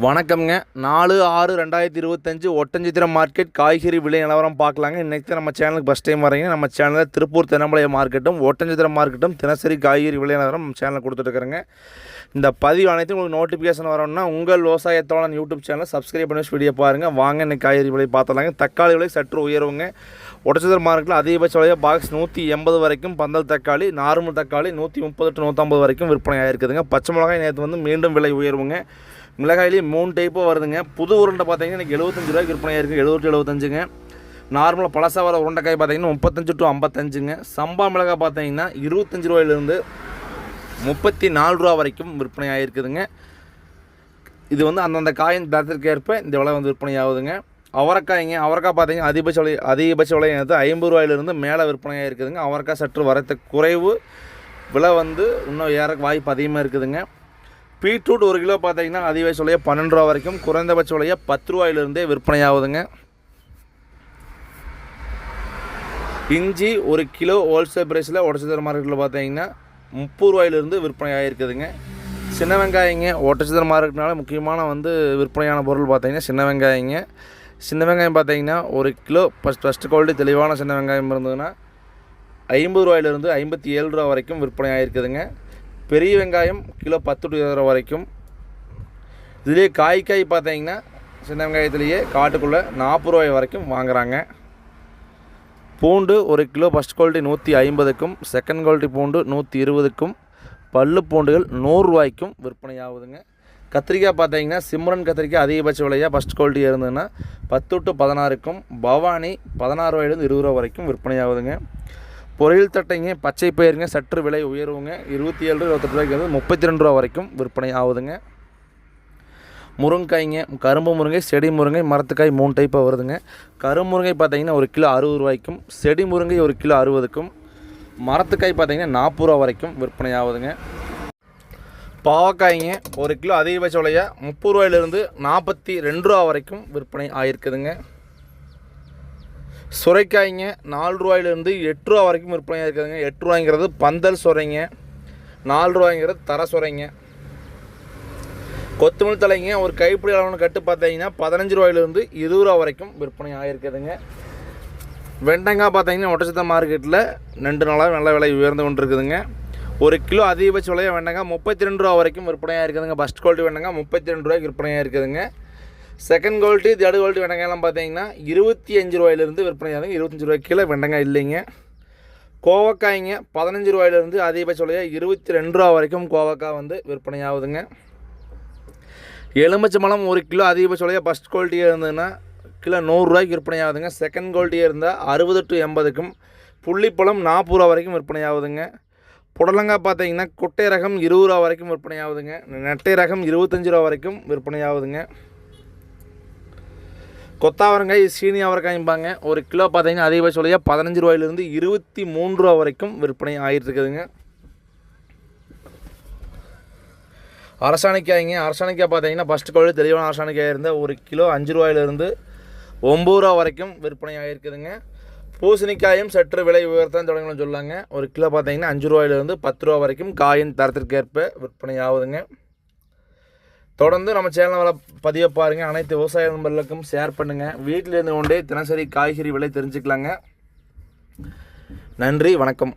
வணக்கம்ங்க. 4/6/2025 ஒட்டன்சத்திரம் மார்க்கெட் காய்கறி விலை நிலவரம் பார்க்கலாங்க. இன்றைக்கி நம்ம சேனலுக்கு ஃபஸ்ட் டைம் வரீங்க. நம்ம சேனலில் திருப்பூர் தென்னம்பாளையம் மார்க்கெட்டும் ஒட்டன்சத்திரம் மார்க்கெட்டும் தினசரி காய்கறி விலை நிலவரம் நம்ம சேனலில் கொடுத்துட்டுருக்குறேங்க. இந்த பதிவு அனைத்தும் உங்களுக்கு நோட்டிஃபிகேஷன் வரணும்னா உங்கள் விவசாயத்தோட யூடியூப் சேனலை சப்ஸ்கிரைப் பண்ணி வீடியோ பாருங்கள். வாங்க இன்றைக்கி காய்கறி விலை பார்த்துலாங்க. தக்காளி விலை சற்று உயர்வுங்க. ஒட்டன்சத்திரம் மார்க்கெட்டில் அதிகபட்ச விலையாக பாக்ஸ் 180 வரைக்கும், பந்தல் தக்காளி நார்மல் தக்காளி 130 to 150 வரைக்கும் விற்பனை ஆகிருக்குதுங்க. பச்சை மிளகாய் நேற்று வந்து மீண்டும் விலை உயர்வுங்க. மிளகாயிலேயே 3 டைப்பாக வருதுங்க. புது உருண்டை பார்த்தீங்கன்னா இன்றைக்கி 75 ரூபாய்க்கு விற்பனை ஆகிருக்கு. 70-75ங்க. நார்மலாக பழசாக வர உருண்டைக்காய் பார்த்தீங்கன்னா 35 to 55ங்க. சம்பா மிளகாய் பார்த்தீங்கன்னா 25 ரூபாயிலிருந்து 34 ரூபா வரைக்கும் விற்பனை ஆகிருக்குதுங்க. இது வந்து அந்தந்த காயின் தரத்திற்கு ஏற்ப இந்த விலை வந்து விற்பனை ஆகுதுங்க. அவரைக்காய்ங்க, அவரைக்காய் பார்த்தீங்கன்னா அதிகபட்ச விலை 50 ரூபாயிலிருந்து மேலே விற்பனை ஆகிருக்குதுங்க. அவரைக்காய் சற்று வரத்து குறைவு, விலை வந்து இன்னும் ஏற வாய்ப்பு அதிகமாக இருக்குதுங்க. பீட்ரூட் 1 கிலோ பார்த்தீங்கன்னா அதிகபட்ச விலையை 12 ரூபா வரைக்கும், குறைந்தபட்ச விலையை 10 ரூபாயிலிருந்தே விற்பனை ஆகுதுங்க. இஞ்சி 1 கிலோ ஹோல்சேல் ப்ரைஸில் ஒட்டன்சத்திரம் மார்க்கெட்டில் பார்த்தீங்கன்னா 30 ரூபாயிலிருந்து விற்பனை ஆகிருக்குதுங்க. சின்ன வெங்காயங்க, ஒட்டன்சத்திரம் மார்க்கெட்னால முக்கியமான வந்து விற்பனையான பொருள் பார்த்தீங்கன்னா சின்ன வெங்காயங்க. சின்ன வெங்காயம் பார்த்தீங்கன்னா 1 கிலோ ஃபஸ்ட்டு குவாலிட்டி தெளிவான சின்ன வெங்காயம் இருந்ததுன்னா 50 ரூபாயிலிருந்து 57 ரூபா வரைக்கும் விற்பனை ஆகிருக்குதுங்க. பெரிய வெங்காயம் கிலோ 10 to 20 ரூபா வரைக்கும். இதுலேயே காய் பார்த்தீங்கன்னா சின்ன வெங்காயத்துலேயே காட்டுக்குள்ளே 40 ரூபாய் வரைக்கும் வாங்குகிறாங்க. பூண்டு 1 கிலோ ஃபஸ்ட் குவாலிட்டி 150க்கும், செகண்ட் குவாலிட்டி பூண்டு 120க்கும், பல்லு பூண்டுகள் 100 ரூபாய்க்கும் விற்பனை ஆகுதுங்க. கத்திரிக்காய் பார்த்தீங்கன்னா சிம்ரன் கத்திரிக்காய் அதிகபட்ச விலையாக ஃபஸ்ட் குவாலிட்டி இருந்ததுன்னா 10 to 16க்கும், பவானி 16 ரூபாயிலிருந்து 20 ரூபா வரைக்கும் விற்பனை ஆகுதுங்க. பொரியல் தட்டைங்க, பச்சை பயிருங்க சற்று விலை உயர்வுங்க. 27 28 ரூபாய்க்கு வந்து 32 ரூபா வரைக்கும் விற்பனை ஆகுதுங்க. முருங்கைக்காய்ங்க, கரும்பு முருங்கை, செடி முருங்கை, மரத்துக்காய் 3 டைப்பாக வருதுங்க. கரும்பு முருங்கை பார்த்தீங்கன்னா 1 கிலோ 60 ரூபாய்க்கும், செடி முருங்கை 1 கிலோ 60க்கும், மரத்துக்காய் பார்த்தீங்கன்னா 40 ரூபா வரைக்கும் விற்பனை ஆகுதுங்க. பாவக்காய்ங்க 1 கிலோ அதிகபட்ச விலையாக 30 ரூபாயிலிருந்து 42 ரூபா வரைக்கும் விற்பனை ஆகிருக்குதுங்க. சுரைக்காய்ங்க 4 ரூபாயிலிருந்து 8 ரூபா வரைக்கும் விற்பனையாக இருக்குதுங்க. 8 ரூபாய்ங்கிறது பந்தல் சுரைங்க, 4 ரூபாய்ங்கிறது தர சுரைங்க. கொத்தமல்லி தலைங்க ஒரு கைப்பிடி அளவுன்னு கட்டு பார்த்தீங்கன்னா 15 ரூபாயிலிருந்து 20 ரூபா வரைக்கும் விற்பனை ஆகிருக்குதுங்க. வெண்டைக்காய் பார்த்தீங்கன்னா ஒட்டன்சத்திரம் மார்க்கெட்டில் 2 நாளாக நல்ல விலை உயர்ந்து கொண்டு இருக்குதுங்க. 1 கிலோ அதிகபட்ச விலையாக வெண்டைக்காய் 32 ரூபா வரைக்கும் விற்பனையாக இருக்குதுங்க. ஃபஸ்ட் குவாலிட்டி வெண்டைக்காய் 32 ரூபாய்க்கு விற்பனையாக இருக்குதுங்க. செகண்ட் குவாலிட்டி, தேர்ட் குவாலிட்டி வெண்டைக்காயெல்லாம் பார்த்தீங்கன்னா 25 ரூபாயிலிருந்து விற்பனையாகுங்க. 25 ரூபாய்க்கு கீழே வெண்டைக்காய் இல்லைங்க. கோவக்காய்ங்க 15 ரூபாயிலிருந்து அதிகபட்ச விலையாக 22 ரூபா வரைக்கும் கோவக்காய் வந்து விற்பனை ஆகுதுங்க. எலுமிச்சம்பழம் 1 கிலோ அதிகபட்ச விலையாக ஃபஸ்ட் குவாலிட்டியாக இருந்ததுன்னா கிலோ 100 ரூபாய்க்கு விற்பனை ஆகுதுங்க. செகண்ட் குவாலிட்டியாக இருந்தால் 60 to 80க்கும், புள்ளிப்பழம் 40 ரூபா வரைக்கும் விற்பனை ஆகுதுங்க. புடலங்காய் பார்த்தீங்கன்னா குட்டை ரகம் 20 ரூபா வரைக்கும் விற்பனை ஆகுதுங்க. நெட்டை ரகம் 25 ரூபா வரைக்கும் விற்பனை ஆகுதுங்க. கொத்தாவரங்காய், சீனி அவரைக்காய்பாங்க 1 கிலோ பார்த்தீங்கன்னா அதிகபட்ச விலையாக 15 ரூபாயிலிருந்து 23 ரூபா வரைக்கும் விற்பனை ஆகிட்டு இருக்குதுங்க. அரசாணிக்காய்ங்க, அரசாணிக்காய் பார்த்தீங்கன்னா ஃபஸ்ட் குவாலிட்டி தெளிவான அரசாணிக்காய் இருந்தால் 1 கிலோ 5 ரூபாயிலிருந்து 9 ரூபா வரைக்கும் விற்பனை ஆகிருக்குதுங்க. பூசணிக்காயும் சற்று விலை உயர்த்தான் தொடங்கணும்னு சொல்லாங்க. 1 கிலோ பார்த்தீங்கன்னா 5 ரூபாயிலிருந்து 10 ரூபா வரைக்கும் காயின் தரத்திற்கேற்ப விற்பனை ஆகுதுங்க. தொடர்ந்து நம்ம சேனலில் பதிவை பாருங்கள். அனைத்து விவசாய நண்பர்களுக்கும் ஷேர் பண்ணுங்கள். வீட்டில் இருந்து கொண்டே தினசரி காய்கறி விலை தெரிஞ்சுக்கலாங்க. நன்றி, வணக்கம்.